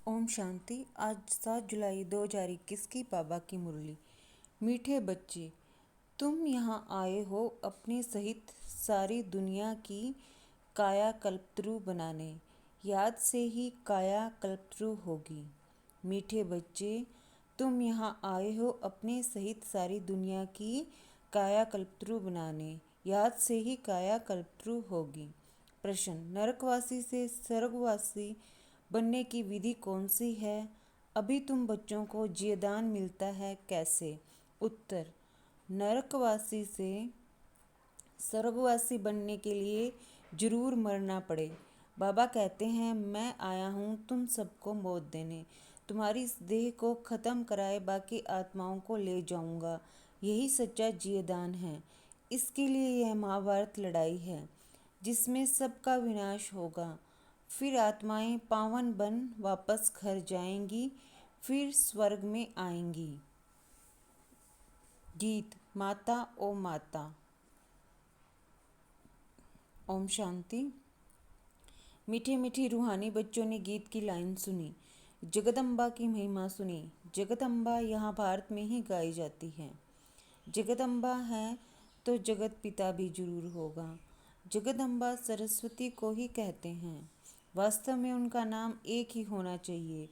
ओम शांति। आज 7 जुलाई 2021 की बाबा की मुरली। मीठे बच्चे, तुम यहाँ आए हो अपने सहित सारी दुनिया की काया कल्पत्रु बनाने। याद से ही काया कल्पत्रु होगी। मीठे बच्चे, तुम यहाँ आए हो अपने सहित सारी दुनिया की काया कल्पत्रु बनाने। याद से ही काया कल्पत्रु होगी। प्रश्न, नरकवासी से स्वर्गवासी बनने की विधि कौन सी है? अभी तुम बच्चों को जीवदान मिलता है, कैसे? उत्तर, नरकवासी से स्वर्गवासी बनने के लिए जरूर मरना पड़े। बाबा कहते हैं, मैं आया हूँ तुम सबको मौत देने। तुम्हारी इस देह को ख़त्म कराए बाकी आत्माओं को ले जाऊंगा। यही सच्चा जीवदान है। इसके लिए यह महाभारत लड़ाई है जिसमें सबका विनाश होगा। फिर आत्माएं पावन बन वापस घर जाएंगी, फिर स्वर्ग में आएंगी। गीत माता ओ माता। ओम शांति। मीठे मीठे रूहानी बच्चों ने गीत की लाइन सुनी, जगदम्बा की महिमा सुनी। जगदम्बा यहाँ भारत में ही गाई जाती है। जगदम्बा है तो जगत पिता भी जरूर होगा। जगदम्बा सरस्वती को ही कहते हैं। वास्तव में उनका नाम एक ही होना चाहिए।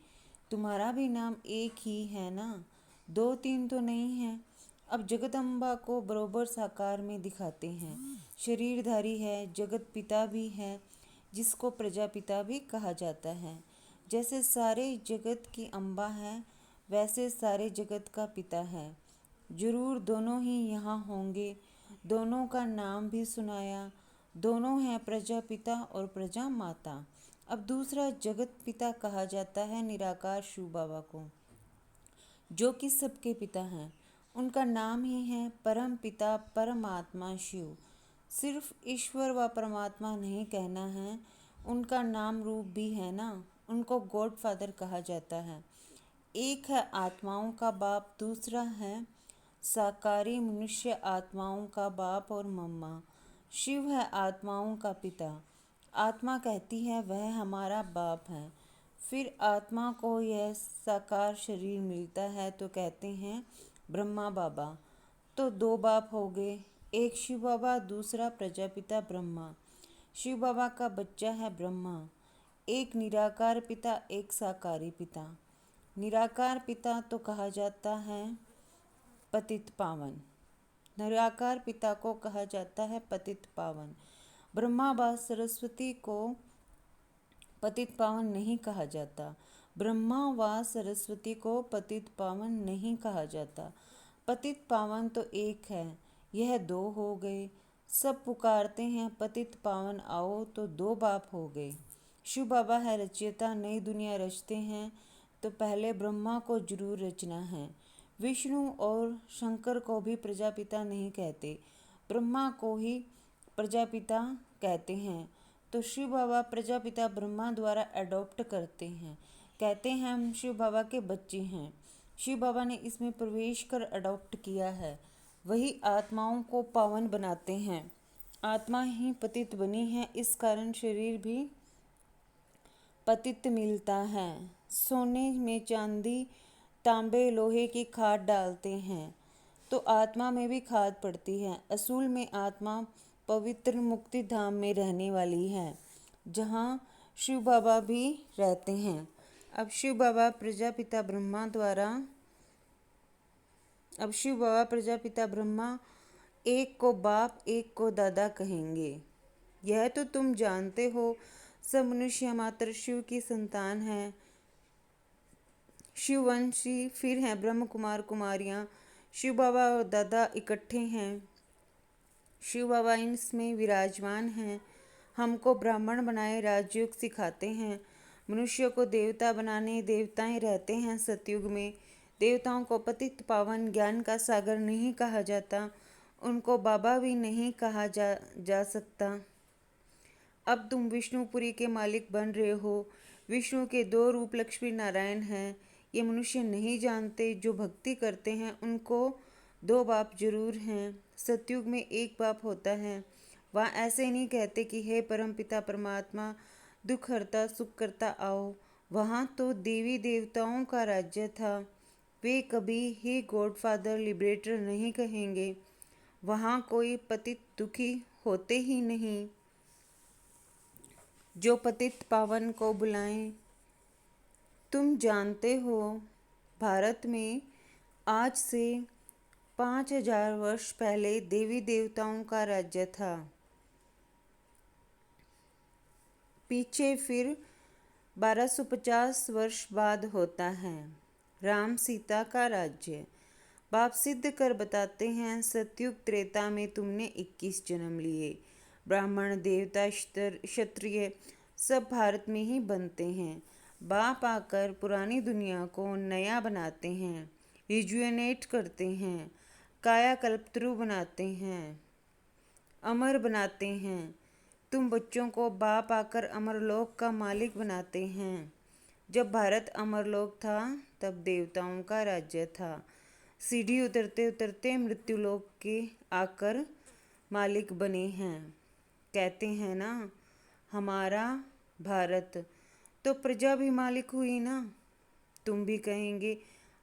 तुम्हारा भी नाम एक ही है ना, 2-3 तो नहीं है। अब जगदम्बा को बरोबर साकार में दिखाते हैं। शरीरधारी है, जगत पिता भी है, जिसको प्रजापिता भी कहा जाता है। जैसे सारे जगत की अम्बा है, वैसे सारे जगत का पिता है। जरूर दोनों ही यहाँ होंगे। दोनों का नाम भी सुनाया। दोनों हैं प्रजापिता और प्रजा माता। अब दूसरा जगत पिता कहा जाता है निराकार शिव बाबा को, जो कि सबके पिता हैं। उनका नाम ही है परम पिता परमात्मा शिव। सिर्फ ईश्वर व परमात्मा नहीं कहना है, उनका नाम रूप भी है ना। उनको गॉड फादर कहा जाता है। एक है आत्माओं का बाप, दूसरा है साकारी मनुष्य आत्माओं का बाप और मम्मा। शिव है आत्माओं का पिता। आत्मा कहती है वह हमारा बाप है। फिर आत्मा को यह साकार शरीर मिलता है तो कहते हैं ब्रह्मा बाबा। तो 2 बाप हो गए, एक शिव बाबा, दूसरा प्रजापिता ब्रह्मा। शिव बाबा का बच्चा है ब्रह्मा। एक निराकार पिता, एक साकारी पिता। निराकार पिता तो कहा जाता है पतित पावन। निराकार पिता को कहा जाता है पतित पावन। ब्रह्मा व सरस्वती को पतित पावन नहीं कहा जाता। ब्रह्मा व सरस्वती को पतित पावन नहीं कहा जाता। पतित पावन तो एक है, यह 2 हो गए। सब पुकारते हैं पतित पावन आओ, तो 2 बाप हो गए। शिव बाबा है रचयिता, नई दुनिया रचते हैं तो पहले ब्रह्मा को जरूर रचना है। विष्णु और शंकर को भी प्रजापिता नहीं कहते, ब्रह्मा को ही प्रजापिता कहते हैं। तो शिव बाबा प्रजापिता ब्रह्मा द्वारा अडॉप्ट करते हैं, कहते हैं हम शिव बाबा के बच्चे हैं। शिव बाबा ने इसमें प्रवेश कर अडॉप्ट किया है। वही आत्माओं को पावन बनाते हैं। आत्मा ही पतित बनी है, इस कारण शरीर भी पतित मिलता है। सोने में चांदी, तांबे, लोहे की खाद डालते हैं तो आत्मा में भी खाद पड़ती है। असूल में आत्मा पवित्र मुक्ति धाम में रहने वाली है, जहाँ शिव बाबा भी रहते हैं। अब शिव बाबा प्रजापिता ब्रह्मा एक को बाप एक को दादा कहेंगे। यह तो तुम जानते हो, सब मनुष्य मात्र शिव की संतान है। शिववंशी फिर हैं ब्रह्म कुमार कुमारियाँ। शिव बाबा और दादा इकट्ठे हैं। शिव बाबा इसमें विराजमान हैं। हमको ब्राह्मण बनाए राजयोग सिखाते हैं। मनुष्य को देवता बनाने, देवताएं रहते हैं सतयुग में। देवताओं को पतित पावन ज्ञान का सागर नहीं कहा जाता, उनको बाबा भी नहीं कहा जा सकता। अब तुम विष्णुपुरी के मालिक बन रहे हो। विष्णु के 2 रूप लक्ष्मी नारायण हैं। ये मनुष्य नहीं जानते, जो भक्ति करते हैं उनको 2 बाप जरूर हैं। सतयुग में 1 बाप होता है। वहाँ ऐसे नहीं कहते कि हे परमपिता परमात्मा दुख हरता सुख करता आओ। वहाँ तो देवी देवताओं का राज्य था। वे कभी हे गॉडफादर लिबरेटर नहीं कहेंगे। वहाँ कोई पतित दुखी होते ही नहीं जो पतित पावन को बुलाएं। तुम जानते हो, भारत में आज से 5000 वर्ष पहले देवी देवताओं का राज्य था। पीछे फिर 1250 वर्ष बाद होता है राम सीता का राज्य। बाप सिद्ध कर बताते हैं, सतयुग त्रेता में तुमने 21 जन्म लिए। ब्राह्मण देवता क्षत्रिय सब भारत में ही बनते हैं। बाप आकर पुरानी दुनिया को नया बनाते हैं, रिजुएनेट करते हैं, कायाकल्पतरु बनाते हैं, अमर बनाते हैं। तुम बच्चों को बाप आकर अमरलोक का मालिक बनाते हैं। जब भारत अमरलोक था तब देवताओं का राज्य था। सीढ़ी उतरते उतरते मृत्युलोक के आकर मालिक बने हैं। कहते हैं ना, हमारा भारत, तो प्रजा भी मालिक हुई ना। तुम भी कहेंगे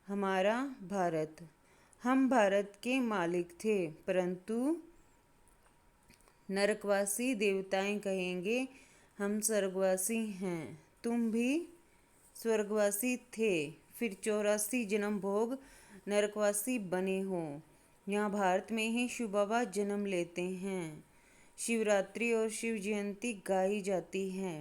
हमारा भारत। हम भारत के मालिक थे, परंतु नरकवासी देवताएं कहेंगे हम स्वर्गवासी हैं। तुम भी स्वर्गवासी थे, फिर 84 जन्म भोग नरकवासी बने हो। यहाँ भारत में ही शिव बाबा जन्म लेते हैं। शिवरात्रि और शिव जयंती गाई जाती है।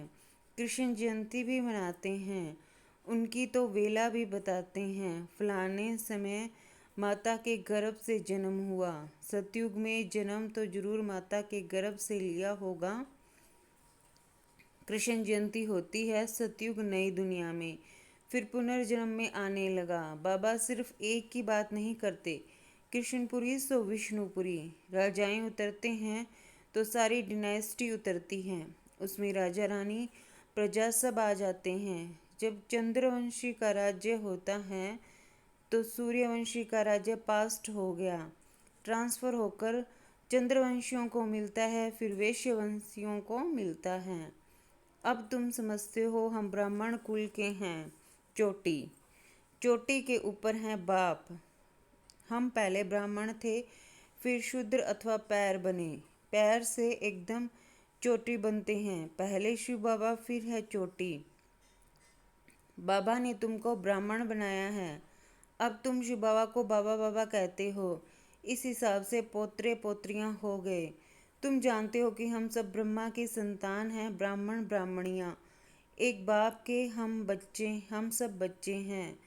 कृष्ण जयंती भी मनाते हैं। उनकी तो वेला भी बताते हैं। फलाने समय माता के गर्भ से जन्म हुआ। सतयुग में जन्म तो जरूर माता के गर्भ से लिया होगा। कृष्ण जयंती होती है सतयुग नई दुनिया में, फिर पुनर्जन्म में आने लगा। बाबा सिर्फ एक की बात नहीं करते, कृष्णपुरी सो विष्णुपुरी। राजाएं उतरते हैं तो सारी डिनाइस्टी उतरती हैं। उसमें राजा रानी प्रजा सब आ जाते हैं। जब चंद्रवंशी का राज्य होता है तो सूर्यवंशी का राज्य पास्ट हो गया, ट्रांसफ़र होकर चंद्रवंशियों को मिलता है, फिर वैश्यवंशियों को मिलता है। अब तुम समझते हो हम ब्राह्मण कुल के हैं। चोटी चोटी के ऊपर हैं बाप। हम पहले ब्राह्मण थे, फिर शूद्र अथवा पैर बने। पैर से एकदम चोटी बनते हैं। पहले शिव बाबा, फिर है चोटी। बाबा ने तुमको ब्राह्मण बनाया है। अब तुम शिव बाबा को बाबा बाबा कहते हो। इस हिसाब से पोतरे पोतरियां हो गए। तुम जानते हो कि हम सब ब्रह्मा की संतान हैं, ब्राह्मण ब्राह्मणियाँ। एक बाप के हम सब बच्चे हैं,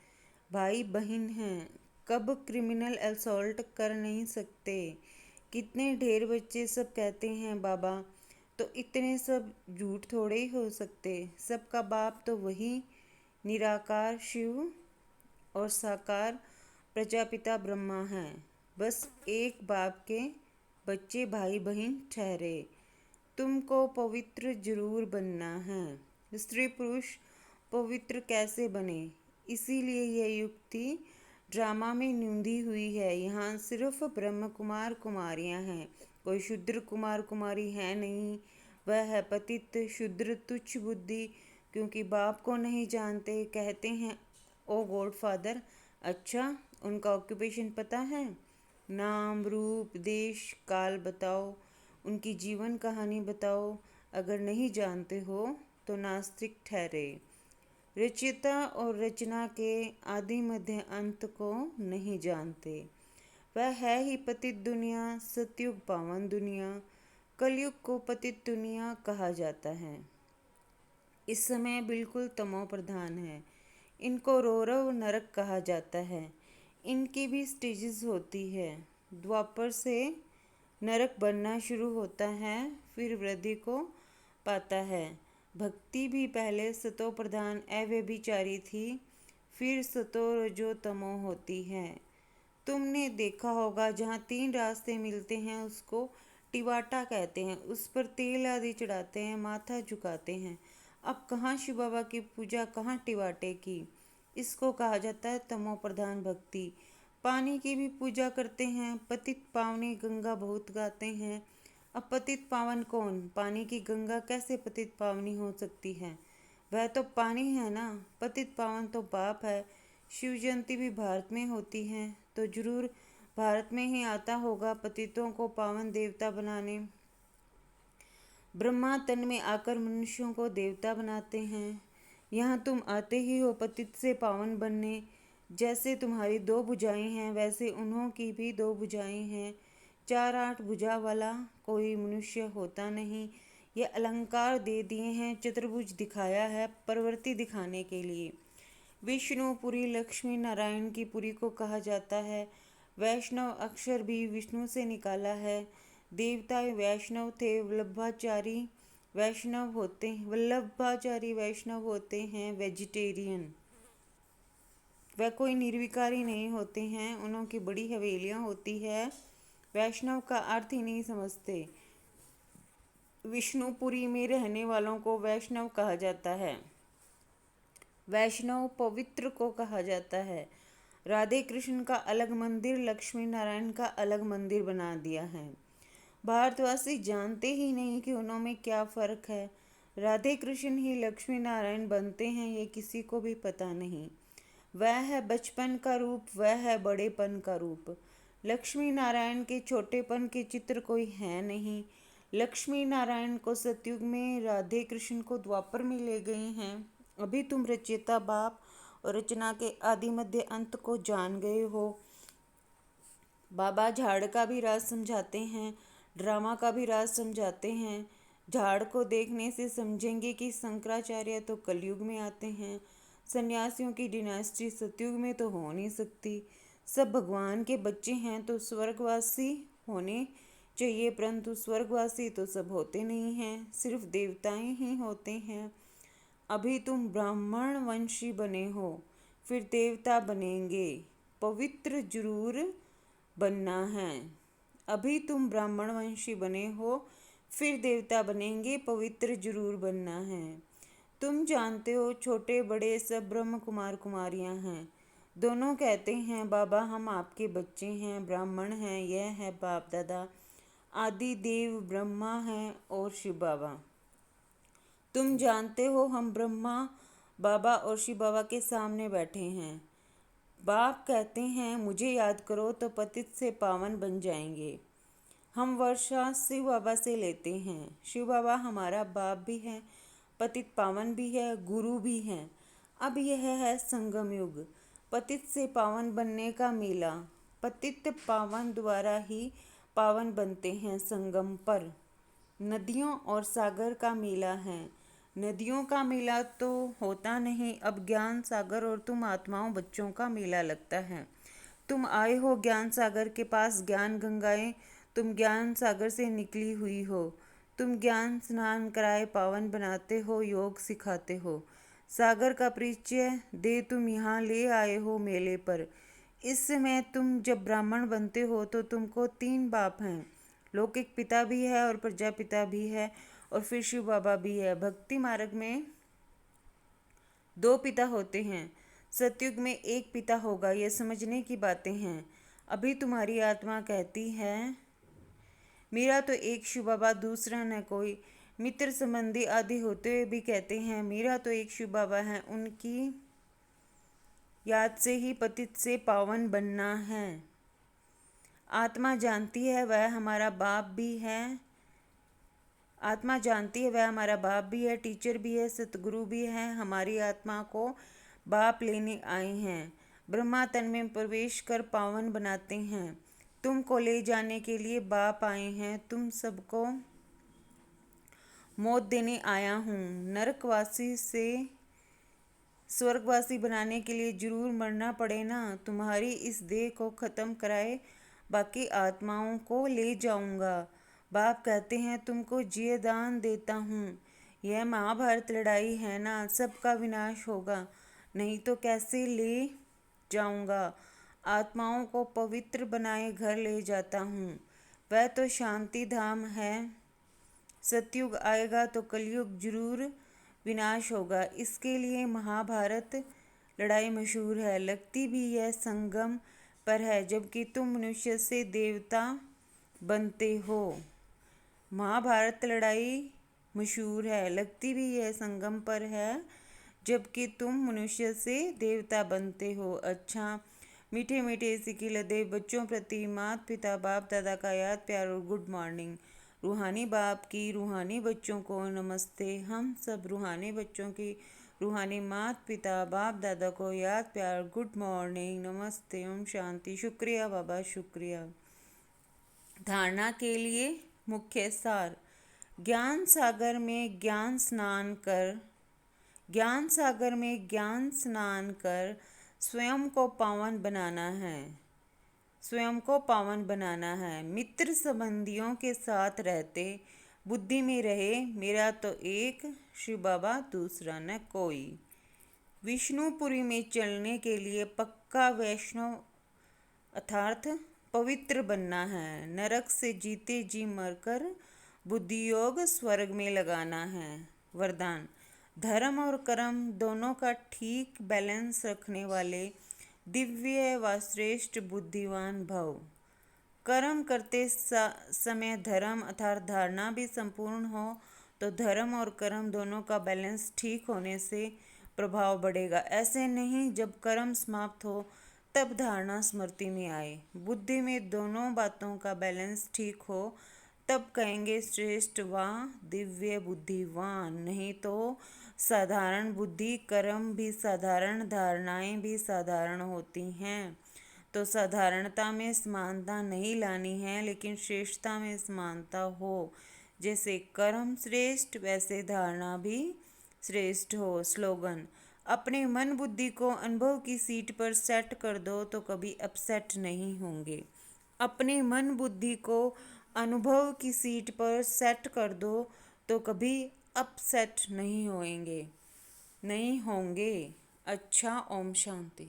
भाई बहन हैं। कब क्रिमिनल असॉल्ट कर नहीं सकते। कितने ढेर बच्चे सब कहते हैं बाबा, तो इतने सब झूठ थोड़े ही हो सकते। सबका बाप तो वही निराकार शिव और साकार प्रजापिता ब्रह्मा है। बस एक बाप के बच्चे भाई बहन ठहरे। तुमको पवित्र जरूर बनना है। स्त्री पुरुष पवित्र कैसे बने, इसीलिए यह युक्ति ड्रामा में नींदी हुई है। यहाँ सिर्फ ब्रह्म कुमार कुमारियाँ हैं, कोई शूद्र कुमार कुमारी है नहीं। वह है पतित शूद्र तुच्छ बुद्धि, क्योंकि बाप को नहीं जानते। कहते हैं ओ गॉड फादर, अच्छा उनका ऑक्यूपेशन पता है? नाम रूप देश काल बताओ, उनकी जीवन कहानी बताओ। अगर नहीं जानते हो तो नास्तिक ठहरे। रचयिता और रचना के आदि मध्य अंत को नहीं जानते। वह है ही पतित दुनिया, सतयुग पावन दुनिया। कलयुग को पतित दुनिया कहा जाता है। इस समय बिल्कुल तमो प्रधान है। इनको रौरव नरक कहा जाता है। इनकी भी स्टेजेस होती है। द्वापर से नरक बनना शुरू होता है, फिर वृद्धि को पाता है। भक्ति भी पहले सतो प्रधान अव्यभिचारी थी, फिर सतो रजो तमो होती है। तुमने देखा होगा जहाँ 3 रास्ते मिलते हैं उसको टिवाटा कहते हैं। उस पर तेल आदि चढ़ाते हैं, माथा झुकाते हैं। अब कहाँ शिव बाबा की पूजा, कहाँ टिवाटे की। इसको कहा जाता है तमो प्रधान भक्ति। पानी की भी पूजा करते हैं। पतित पावनी गंगा बहुत गाते हैं। अब पतित पावन कौन? पानी की गंगा कैसे पतित पावनी हो सकती है? वह तो पानी है ना। पतित पावन तो पाप है। शिव जयंती भी भारत में होती है तो जरूर भारत में ही आता होगा पतितों को पावन देवता बनाने। ब्रह्मा तन में आकर मनुष्यों को देवता बनाते हैं। यहाँ तुम आते ही हो पतित से पावन बनने। जैसे तुम्हारी 2 भुजाएं हैं वैसे उन्हों की भी 2 भुजाएं हैं। 4-8 भुजा वाला कोई मनुष्य होता नहीं। ये अलंकार दे दिए हैं, चतुर्भुज दिखाया है प्रवृत्ति दिखाने के लिए। विष्णुपुरी लक्ष्मी नारायण की पुरी को कहा जाता है। वैष्णव अक्षर भी विष्णु से निकाला है। देवता वैष्णव थे। वल्लभाचारी वैष्णव होते हैं वेजिटेरियन। वह कोई निर्विकारी नहीं होते हैं, उन्हों की बड़ी हवेलियाँ होती है। वैष्णव का अर्थ ही नहीं समझते। विष्णुपुरी में रहने वालों को वैष्णव कहा जाता है। वैष्णव पवित्र को कहा जाता है। राधे कृष्ण का अलग मंदिर, लक्ष्मी नारायण का अलग मंदिर बना दिया है। भारतवासी जानते ही नहीं कि उनमें क्या फ़र्क है। राधे कृष्ण ही लक्ष्मी नारायण बनते हैं ये किसी को भी पता नहीं। वह है बचपन का रूप, वह है बड़ेपन का रूप। लक्ष्मी नारायण के छोटेपन के चित्र कोई है नहीं। लक्ष्मी नारायण को सतयुग में, राधे कृष्ण को द्वापर में ले गए हैं। अभी तुम रचयिता बाप और रचना के आदि मध्य अंत को जान गए हो। बाबा झाड़ का भी राज समझाते हैं, ड्रामा का भी राज समझाते हैं। झाड़ को देखने से समझेंगे कि शंकराचार्य तो कलयुग में आते हैं। सन्यासियों की डिनास्टी सतयुग में तो हो नहीं सकती। सब भगवान के बच्चे हैं तो स्वर्गवासी होने चाहिए, परंतु स्वर्गवासी तो सब होते नहीं हैं, सिर्फ देवताएं ही होते हैं। अभी तुम ब्राह्मण वंशी बने हो, फिर देवता बनेंगे। पवित्र जरूर बनना है। अभी तुम ब्राह्मण वंशी बने हो, फिर देवता बनेंगे, पवित्र जरूर बनना है। तुम जानते हो छोटे बड़े सब ब्रह्म कुमार कुमारियां हैं। दोनों कहते हैं बाबा हम आपके बच्चे हैं, ब्राह्मण हैं, यह है बाप दादा। आदि देव ब्रह्मा हैं और शिव बाबा। तुम जानते हो हम ब्रह्मा बाबा और शिव बाबा के सामने बैठे हैं। बाप कहते हैं मुझे याद करो तो पतित से पावन बन जाएंगे। हम वर्षा शिव बाबा से लेते हैं। शिव बाबा हमारा बाप भी है, पतित पावन भी है, गुरु भी हैं। अब यह है संगम युग, पतित से पावन बनने का मेला। पतित पावन द्वारा ही पावन बनते हैं संगम पर। नदियों और सागर का मेला है। नदियों का मेला तो होता नहीं, अब ज्ञान सागर और तुम आत्माओं बच्चों का मेला लगता है। तुम आए हो ज्ञान सागर के पास, ज्ञान गंगाएं तुम ज्ञान सागर से निकली हुई हो। तुम ज्ञान स्नान कराए पावन बनाते हो, योग सिखाते हो। सागर का परिचय दे तुम यहाँ ले आए हो मेले पर। इस समय तुम जब ब्राह्मण बनते हो तो तुमको 3 बाप हैं। लौकिक पिता भी है और प्रजापिता भी है और फिर शिव बाबा भी है। भक्ति मार्ग में 2 पिता होते हैं, सतयुग में 1 पिता होगा। यह समझने की बातें हैं। अभी तुम्हारी आत्मा कहती है मेरा तो एक शिव बाबा, दूसरा न कोई। मित्र संबंधी आदि होते हुए भी कहते हैं मेरा तो एक शिव बाबा है, उनकी याद से ही पतित से पावन बनना है। आत्मा जानती है वह हमारा बाप भी है। आत्मा जानती है वह हमारा बाप भी है, टीचर भी है, सतगुरु भी है। हमारी आत्मा को बाप लेने आए हैं। ब्रह्मा तन में प्रवेश कर पावन बनाते हैं। तुमको ले जाने के लिए बाप आए हैं। तुम सबको मौत देने आया हूँ। नरकवासी से स्वर्गवासी बनाने के लिए जरूर मरना पड़े ना। तुम्हारी इस देह को ख़त्म कराए बाकी आत्माओं को ले जाऊंगा। बाप कहते हैं तुमको जिये दान देता हूँ। यह महाभारत लड़ाई है ना, सबका विनाश होगा, नहीं तो कैसे ले जाऊंगा। आत्माओं को पवित्र बनाए घर ले जाता हूँ। वह तो शांति धाम है। सतयुग आएगा तो कलयुग जरूर विनाश होगा। इसके लिए महाभारत लड़ाई मशहूर है। लगती भी यह संगम पर है, जबकि तुम मनुष्य से देवता बनते हो। महाभारत लड़ाई मशहूर है, लगती भी यह संगम पर है, जबकि तुम मनुष्य से देवता बनते हो। अच्छा, मीठे मीठे सिकी लदे बच्चों प्रति माता पिता बाप दादा का याद प्यार और गुड मॉर्निंग। रूहानी बाप की रूहानी बच्चों को नमस्ते। हम सब रूहानी बच्चों की रूहानी माता पिता बाप दादा को याद प्यार गुड मॉर्निंग, नमस्ते, ओम शांति। शुक्रिया बाबा, शुक्रिया। धारणा के लिए मुख्य सार। ज्ञान सागर में ज्ञान स्नान कर स्वयं को पावन बनाना है। मित्र संबंधियों के साथ रहते बुद्धि में रहे, मेरा तो एक शिव बाबा दूसरा न कोई। विष्णुपुरी में चलने के लिए पक्का वैष्णव अर्थात पवित्र बनना है। नरक से जीते जी मरकर बुद्धि योग स्वर्ग में लगाना है। वरदान। धर्म और कर्म दोनों का ठीक बैलेंस रखने वाले दिव्य व श्रेष्ठ बुद्धिमान भव। कर्म करते समय धर्म अर्थात धारणा भी संपूर्ण हो तो धर्म और कर्म दोनों का बैलेंस ठीक होने से प्रभाव बढ़ेगा। ऐसे नहीं जब कर्म समाप्त हो तब धारणा स्मृति में आए। बुद्धि में दोनों बातों का बैलेंस ठीक हो तब कहेंगे श्रेष्ठ व दिव्य बुद्धिवान। नहीं तो साधारण बुद्धि, कर्म भी साधारण, धारणाएं भी साधारण होती हैं। तो साधारणता में समानता नहीं लानी है, लेकिन श्रेष्ठता में समानता हो। जैसे कर्म श्रेष्ठ वैसे धारणा भी श्रेष्ठ हो। स्लोगन। अपने मन बुद्धि को अनुभव की सीट पर सेट कर दो तो कभी अपसेट नहीं होंगे। अपने मन बुद्धि को अनुभव की सीट पर सेट कर दो तो कभी अपसेट नहीं होंगे। अच्छा, ओम शांति।